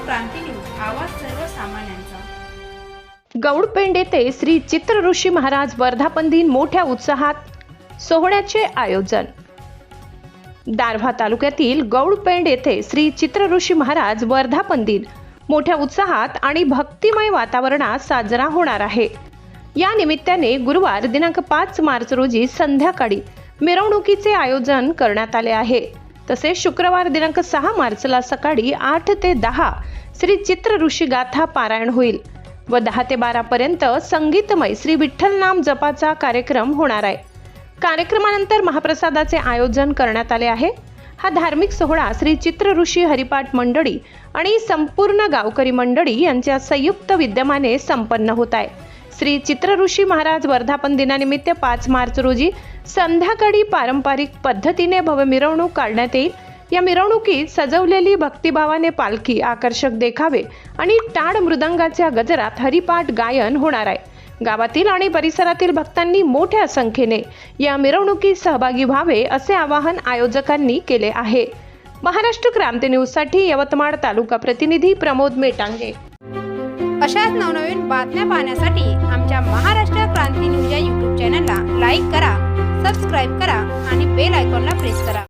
क्रांती news, आवाज सर्वसामान्यांचा। गौडपेंड येथे श्री चित्र ऋषी महाराज वर्धापन दिन मोठ्या उत्साहात सोहळ्याचे आयोजन। दारव्हा तालुक्यातील गौडपेंड येथे श्री चित्र ऋषी महाराज वर्धापन दिन मोठ्या उत्साहात आणि भक्तिमय वातावरणात साजरा होणार आहे। या निमित्ताने गुरुवार दिनांक 5 मार्च रोजी संध्याकाळी मिरवणुकीचे आयोजन करण्यात आले आहे। तसेच शुक्रवार दिनांक 6 मार्चला सकाळी 8 ते 10 श्री चित्र ऋषी गाथा पारायण होईल व 10 ते 12 पर्यंत संगीतमय श्री विठ्ठल नाम जपाचा कार्यक्रम होणार आहे। कार्यक्रमानंतर महाप्रसादाचे आयोजन करण्यात आले आहे। हा धार्मिक सोहळा श्री चित्र ऋषी हरिपाठ मंडळी आणि संपूर्ण गावकरी मंडळी यांच्या संयुक्त विद्यमाने संपन्न होत आहे। श्री चित्र ऋषी महाराज वर्धापन दिनानिमित्त 5 मार्च रोजी संध्याकाळी पारंपरिक पद्धतीने भव्य मिरवणूक काढण्यात येईल। या मिरवणुकीत सजवलेली भक्तिभावाने पालखी, आकर्षक देखावे आणि टाळ मृदंगाच्या गजरात हरिपाठ गायन होणार आहे। गावातील आणि परिसरातील भक्तांनी मोठ्या संख्येने या मिरवणुकीत सहभागी व्हावे असे आवाहन आयोजकांनी केले आहे। महाराष्ट्र क्रांती न्यूज साठी यवतमाळ तालुका प्रतिनिधी प्रमोद मेटांगे। अशाच नवनवीन बातम्या पाहण्यासाठी आमच्या महाराष्ट्र क्रांती न्यूज या YouTube चॅनलला लाईक करा, सबस्क्राईब करा आणि बेल आयकॉनला प्रेस करा।